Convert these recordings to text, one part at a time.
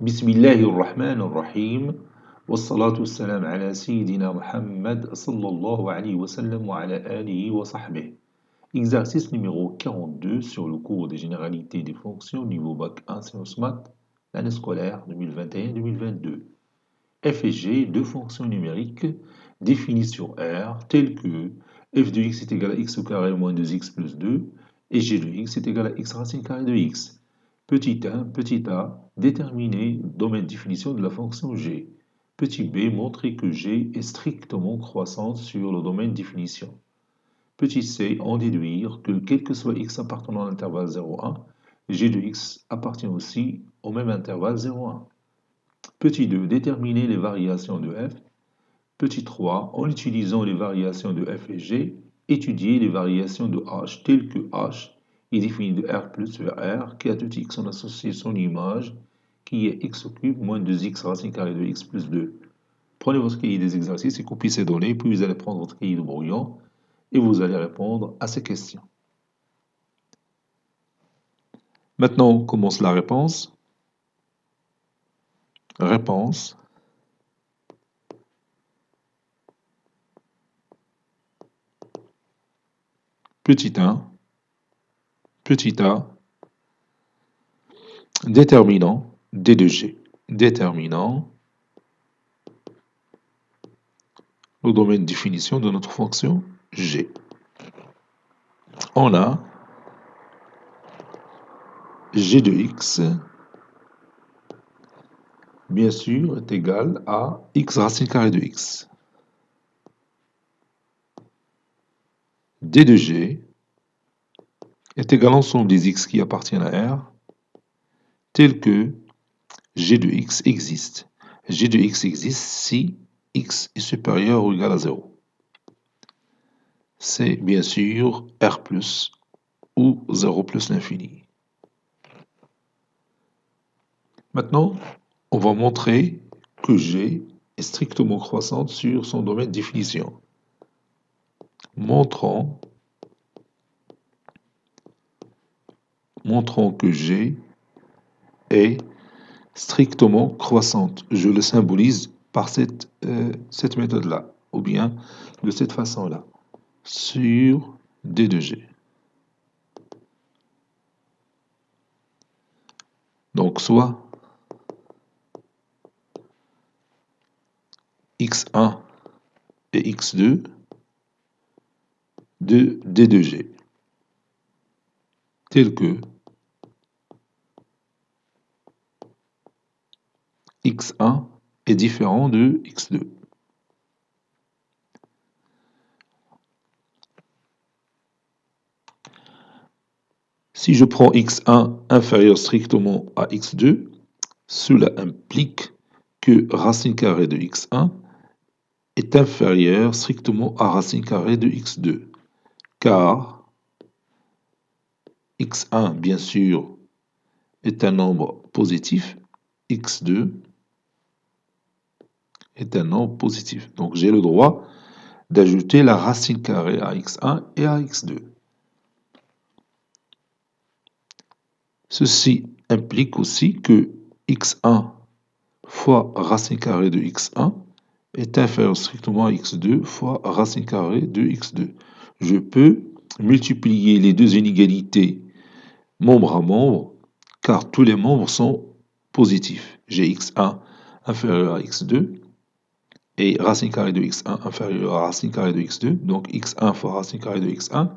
بسم الله الرحمن الرحيم والصلاة والسلام على سيدنا Muhammad sallallahu alayhi wa sallam wa ala alihi wa sahbihi. Exercice numéro 42 sur le cours des généralités des fonctions niveau bac 1 sciences maths, l'année scolaire 2021-2022. F et G, deux fonctions numériques définies sur R telles que f de x est égal à x au carré moins 2x plus 2 et g de x est égal à x racine carrée de x. Petit 1, petit a, déterminer domaine de définition de la fonction g. Petit b, montrer que g est strictement croissante sur le domaine de définition. Petit c, en déduire que quel que soit x appartenant à l'intervalle 0,1, g de x appartient aussi au même intervalle 0,1. Petit 2, déterminer les variations de f. Petit 3, en utilisant les variations de f et g, étudier les variations de h telles que h est défini de R plus vers R, qui à tout x on associe son image, qui est x au cube moins 2x racine carrée de x plus 2. Prenez votre cahier des exercices et copiez ces données, puis vous allez prendre votre cahier de brouillon et vous allez répondre à ces questions. Maintenant, on commence la réponse. Réponse. Petit 1. Petit a. Déterminant D de G. Déterminant le domaine de définition de notre fonction G. On a G de x, bien sûr, est égal à x racine carrée de x. D de G est égal à l'ensemble des x qui appartiennent à R, tel que G de x existe. G de x existe si x est supérieur ou égal à 0. C'est bien sûr R plus ou 0 plus l'infini. Maintenant, on va montrer que G est strictement croissante sur son domaine de définition. Montrons que G est strictement croissante. Je le symbolise par cette méthode-là, ou bien de cette façon-là, sur D de G. Donc, soit x1 et x2 de D de G, tel que x1 est différent de x2. Si je prends x1 inférieur strictement à x2, cela implique que racine carrée de x1 est inférieur strictement à racine carrée de x2, car x1, bien sûr, est un nombre positif, x2 est un nombre positif. Donc j'ai le droit d'ajouter la racine carrée à x1 et à x2. Ceci implique aussi que x1 fois racine carrée de x1 est inférieur strictement à x2 fois racine carrée de x2. Je peux multiplier les deux inégalités membre à membre, car tous les membres sont positifs. J'ai x1 inférieur à x2 et racine carrée de x1 inférieur à racine carrée de x2. Donc x1 fois racine carrée de x1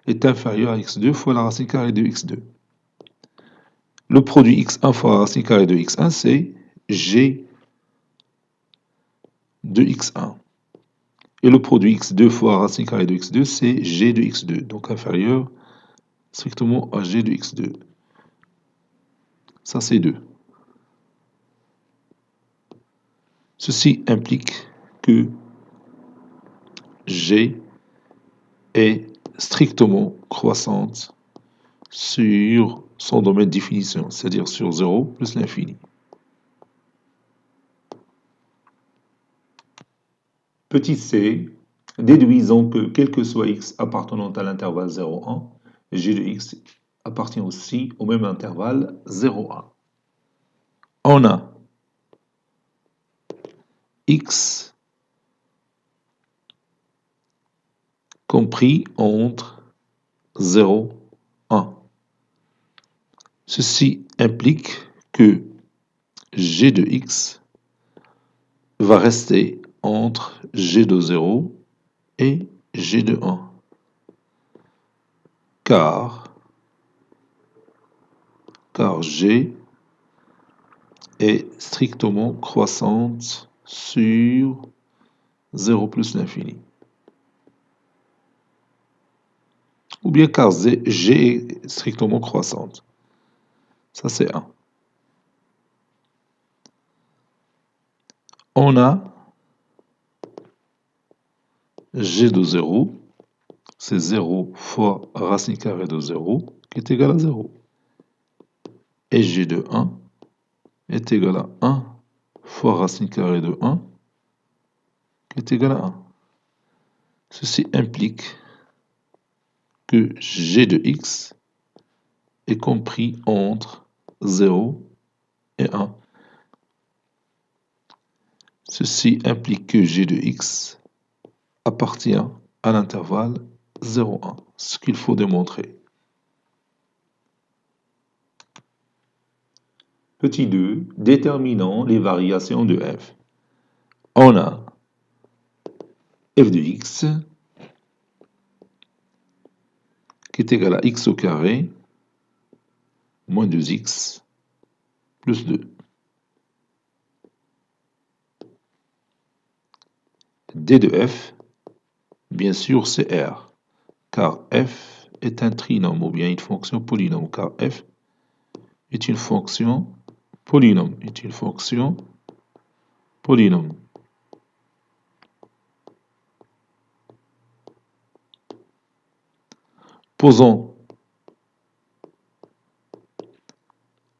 est inférieur à x2 fois la racine carrée de x2. Le produit x1 fois racine carrée de x1, c'est g de x1. Et le produit x2 fois racine carrée de x2, c'est g de x2, donc inférieur strictement à g de x2. Ça, c'est 2. Ceci implique que g est strictement croissante sur son domaine de définition, c'est-à-dire sur 0 plus l'infini. Petit c, déduisons que quel que soit x appartenant à l'intervalle 0,1, g de x appartient aussi au même intervalle 0,1. On a x compris entre 0 et 1. Ceci implique que g de x va rester entre g de 0 et g de 1. Car g est strictement croissante sur 0 plus l'infini. Ou bien car g est strictement croissante. Ça, c'est 1. On a g de 0, c'est 0 fois racine carrée de 0, qui est égal à 0. Et g de 1 est égal à 1 fois racine carrée de 1, qui est égal à 1. Ceci implique que g de x est compris entre 0 et 1. Ceci implique que g de x appartient à l'intervalle 0,1, ce qu'il faut démontrer. Petit 2, déterminant les variations de f. On a f de x qui est égal à x au carré moins 2x plus 2. D de f, bien sûr, c'est R, car f est un trinôme ou bien une fonction polynôme, car f est une fonction polynôme, Posons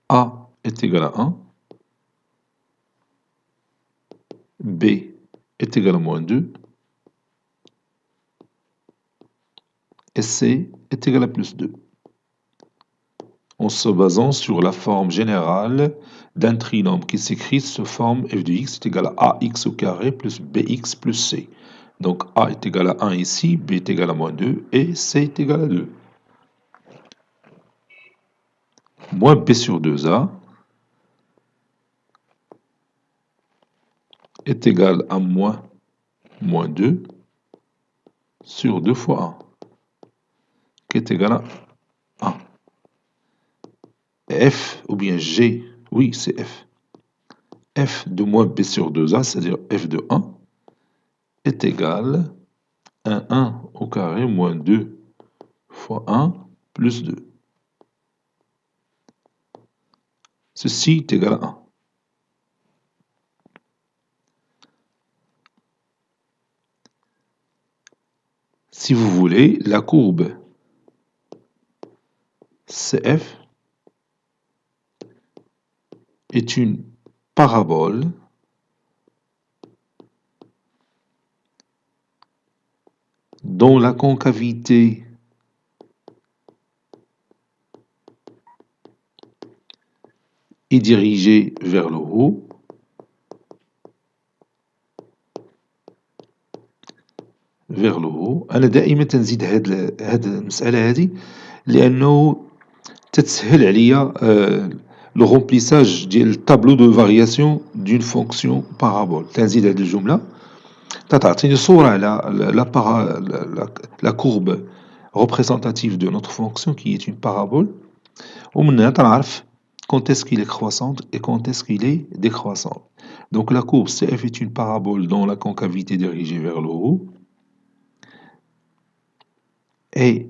a est égal à 1, b est égal à moins 2, et c est égal à plus 2. En se basant sur la forme générale d'un trinôme qui s'écrit sous forme f de x est égal à ax au carré plus bx plus c. Donc a est égal à 1 ici, b est égal à moins 2 et c est égal à 2. Moins b sur 2a est égal à moins 2 sur 2 fois 1, qui est égal à 1. F, ou bien G, oui, c'est F. F de moins b sur 2a, c'est-à-dire f de 1, est égal à 1 au carré moins 2 fois 1 plus 2. Ceci est égal à 1. Si vous voulez, la courbe CF est une parabole dont la concavité est dirigée vers le haut أنا دائما تنزيد هاد المسألة هذه لأنه تتسهل عليا لو رومبليساج ديال الطابلو دو فارياسيون دون فونكسيون بارابول. تنزيد هاد الجملة تعطيني صورة على la courbe représentative de notre fonction qui est une parabole, ومنها تنعرف quand est-ce qu'il est croissante et quand est-ce qu'il est décroissante. Donc la courbe CF est une parabole dont la concavité est dirigée vers le haut et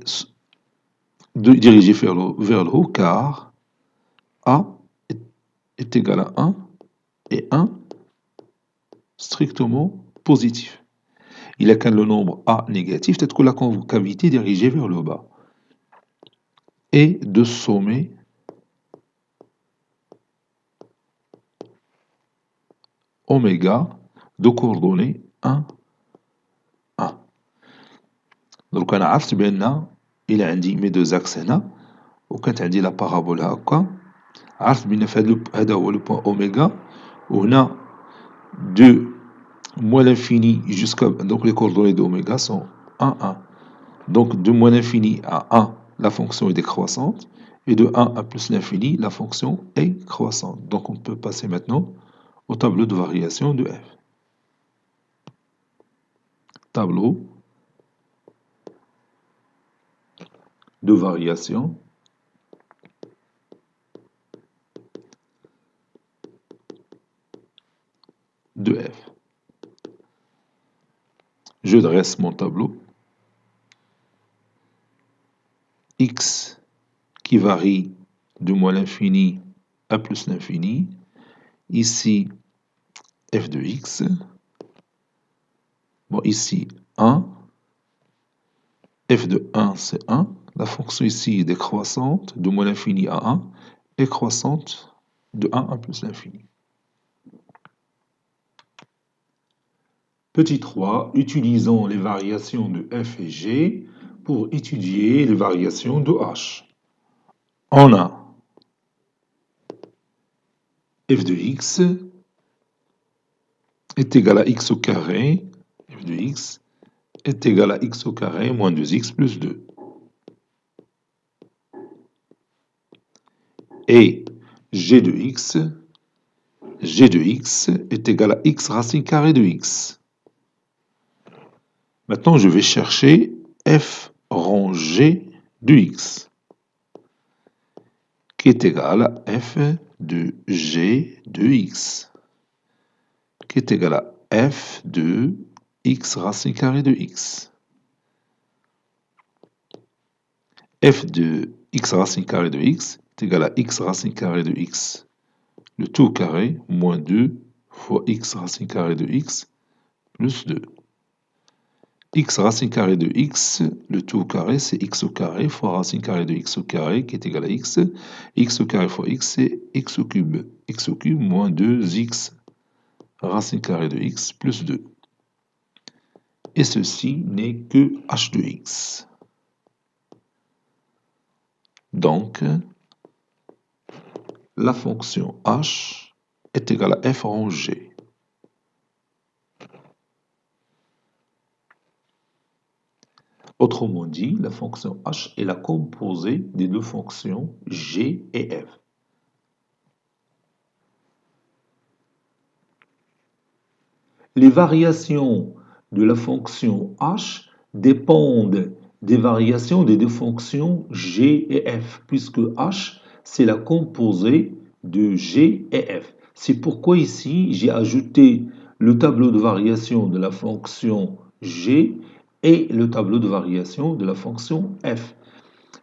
dirigée vers le haut car A est égal à 1 et 1 strictement positif. Il a qu'un le nombre A négatif, peut-être que la concavité est dirigée vers le bas. Et de sommet oméga de coordonnées 1, 1. Donc أنا عرفت بأن إلا عندي mes deux axes هنا وكانت عندي لا بارابول هاكا عرفت بأن هذا هو le point oméga وهنا de moins l'infini jusqu'à... Donc les coordonnées de oméga sont 1, 1. Donc de moins l'infini à 1, la fonction est décroissante. Et de 1 à plus l'infini, la fonction est croissante. Donc on peut passer maintenant au tableau de variation de f. Tableau de variation de f. Je dresse mon tableau. X qui varie de moins l'infini à plus l'infini. Ici, f de x. Bon, ici, 1. F de 1, c'est 1. La fonction ici est décroissante de moins l'infini à 1 et croissante de 1 à plus l'infini. Petit 3, utilisons les variations de f et g pour étudier les variations de h. On a f de x est égal à x au carré, f de x est égal à x au carré moins 2x plus 2. Et g de x est égal à x racine carrée de x. Maintenant, je vais chercher f rangé de x, qui est égal à f de g de x, qui est égal à f de x racine carrée de x. F de x racine carrée de x est égal à x racine carrée de x, le tout au carré, moins 2 fois x racine carrée de x, plus 2. X racine carrée de x, le tout au carré, c'est x au carré fois racine carrée de x au carré, qui est égal à x. X au carré fois x, c'est x au cube. X au cube moins 2x racine carrée de x plus 2. Et ceci n'est que h de x. Donc, la fonction h est égale à f rang g. Autrement dit, la fonction h est la composée des deux fonctions g et f. Les variations de la fonction h dépendent des variations des deux fonctions g et f, puisque h, c'est la composée de g et f. C'est pourquoi ici, j'ai ajouté le tableau de variation de la fonction g et le tableau de variation de la fonction f.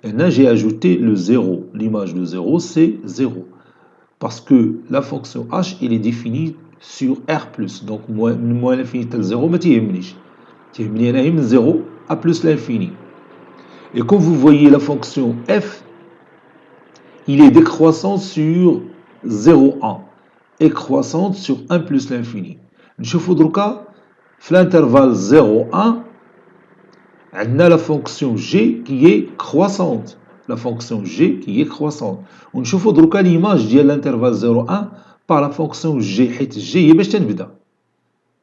Et là, j'ai ajouté le 0. L'image de 0, c'est 0. Parce que la fonction h, elle est définie sur R+. Donc, moins l'infini tel 0, mais tu as 0 à plus l'infini. Et comme vous voyez la fonction f, il est décroissant sur 0, 1 et croissante sur 1 plus l'infini. نشوفوا دركا في l'intervalle 0, 1, on a la fonction g qui est croissante. La fonction g qui est croissante. ونشوفوا دركا l'image ديال l'intervalle 0, 1 par la fonction g, حيت g هي باش تنبدا.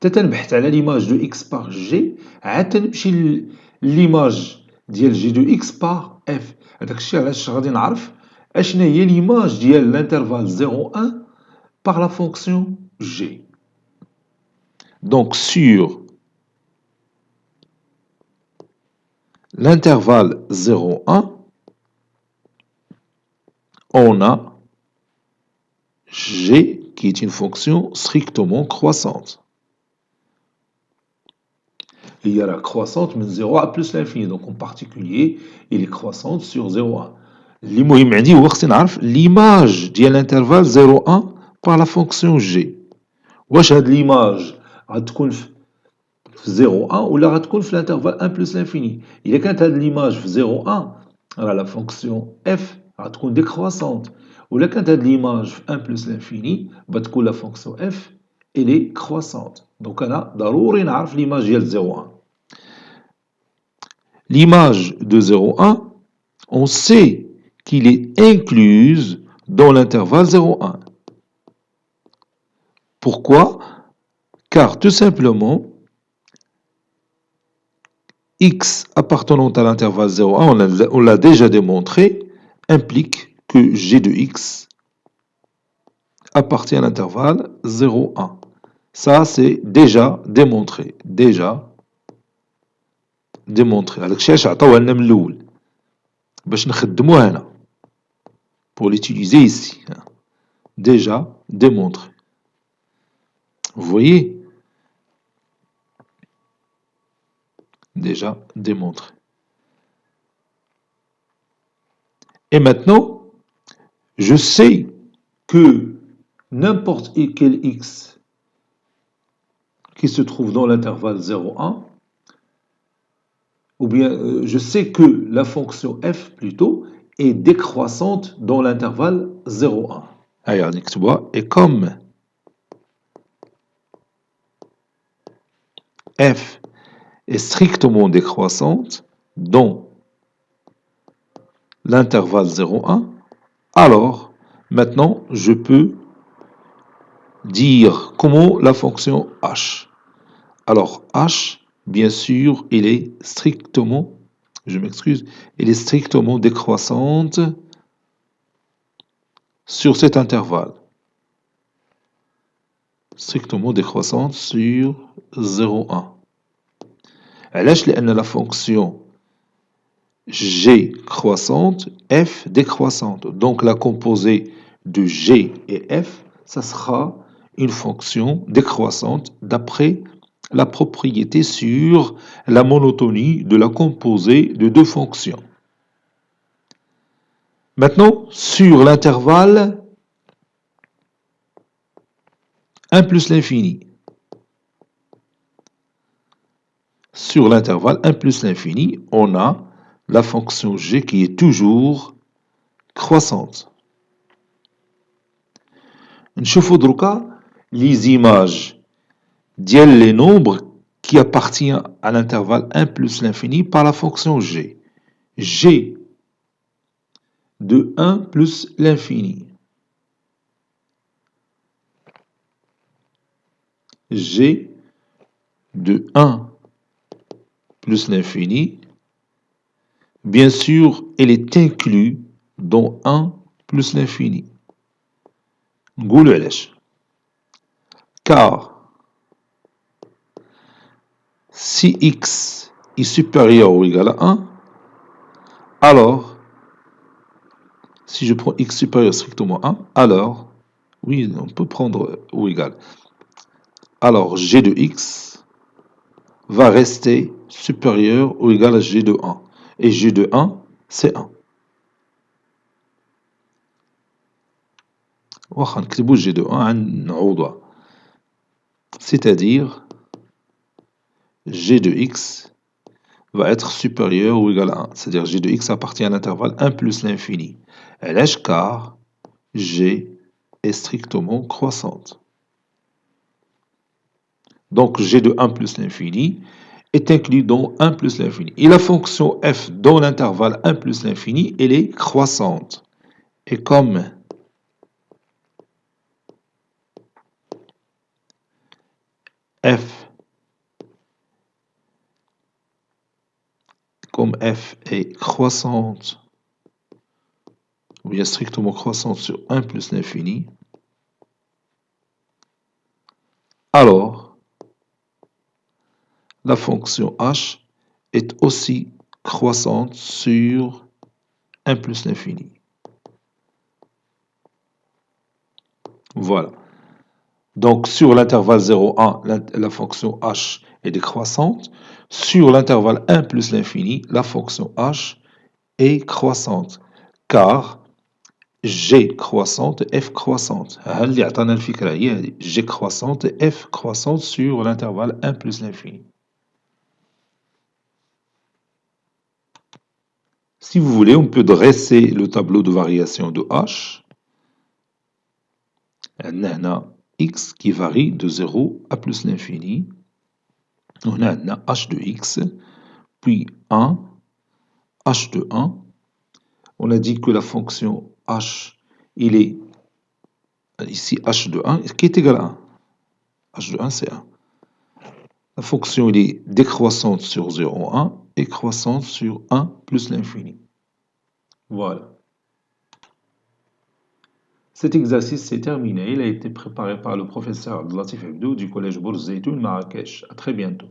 تنبحث على l'image de x par g, عاد تنمشي l'image ديال g de x par f. هذاك الشيء علاش غادي نعرف اشنا هي l'image ديال l'intervalle 0, 1 par la fonction g. Donc sur l'intervalle 0, 1, on a g qui est une fonction strictement croissante. Il y a la croissante de 0 à plus l'infini. Donc en particulier, il est croissante sur 0, 1. المهم عندي هو خصني نعرف l'image ديال l'intervalle 0, 1 par la fonction g. واش هاد l'image غتكون في 0, 1 ولا غتكون في l'intervalle 1 plus l'infini. إذا كانت هاد l'image في 0, 1 راه la fonction f غتكون décroissante. ولا كانت هاد l'image في 1 plus l'infini بتكون la fonction f elle est croissante. Donc أنا ضروري نعرف l'image ديال 0, 1. L'image de 0, 1, on sait qu'il est incluse dans l'intervalle 0,1. Pourquoi? Car tout simplement, x appartenant à l'intervalle 0,1, on l'a déjà démontré, implique que g de x appartient à l'intervalle 0,1. Ça, c'est déjà démontré. Déjà démontré. هذاك الشيء عطاوها لنا من الأول باش نخدموه هنا. Pour l'utiliser ici. Déjà démontré. Vous voyez? Déjà démontré. Et maintenant, je sais que n'importe quel x qui se trouve dans l'intervalle 0,1, ou bien je sais que la fonction f plutôt est décroissante dans l'intervalle 0,1. Regardez, tu vois, et comme f est strictement décroissante dans l'intervalle 0,1, alors maintenant je peux dire comment la fonction h. Alors h, bien sûr, il est strictement, je m'excuse, il est strictement décroissante sur cet intervalle. Strictement décroissante sur 0,1. علاش؟ لأن la fonction g croissante, f décroissante. Donc la composée de g et f, ça sera une fonction décroissante d'après la propriété sur la monotonie de la composée de deux fonctions. Maintenant, sur l'intervalle 1 plus l'infini. Sur l'intervalle 1 plus l'infini, on a la fonction g qui est toujours croissante. نشوفوا دروكا les images ديال les nombres qui appartient à l'intervalle 1 plus l'infini par la fonction g. G de 1 plus l'infini. G de 1 plus l'infini. Bien sûr, elle est inclue dans 1 plus l'infini. نقولوا علاش. Car si x est supérieur ou égal à 1, alors, si je prends x supérieur strictement à 1, alors, oui, on peut prendre ou égal. Alors, g de x va rester supérieur ou égal à g de 1. Et g de 1, c'est 1. واخا نكتبوا g de 1 نعوضها. C'est-à-dire, g de x va être supérieur ou égal à 1. C'est-à-dire g de x appartient à l'intervalle 1 plus l'infini. علاش؟ car g est strictement croissante. Donc g de 1 plus l'infini est inclus dans 1 plus l'infini. Et la fonction f dans l'intervalle 1 plus l'infini, elle est croissante. Et comme f est croissante, ou bien strictement croissante sur 1 plus l'infini, alors la fonction h est aussi croissante sur 1 plus l'infini. Voilà. Donc sur l'intervalle 0,1, la fonction h est décroissante. Sur l'intervalle 1 plus l'infini, la fonction h est croissante. Car g croissante, f croissante. اللي عطانا الفكرة هي هذه. G croissante et f croissante sur l'intervalle 1 plus l'infini. Si vous voulez, on peut dresser le tableau de variation de h. عندنا هنا x qui varie de 0 à plus l'infini. On a h de x, puis 1, h de 1. On a dit que la fonction h il est ici h de 1 qui est égal à 1. H de 1, c'est 1. La fonction, il est décroissante sur 0,1 et croissante sur 1 plus l'infini. Voilà. Cet exercice s'est terminé. Il a été préparé par le professeur Abdelatif Hebdo du collège Bourz Zeytoun Marrakech. À très bientôt.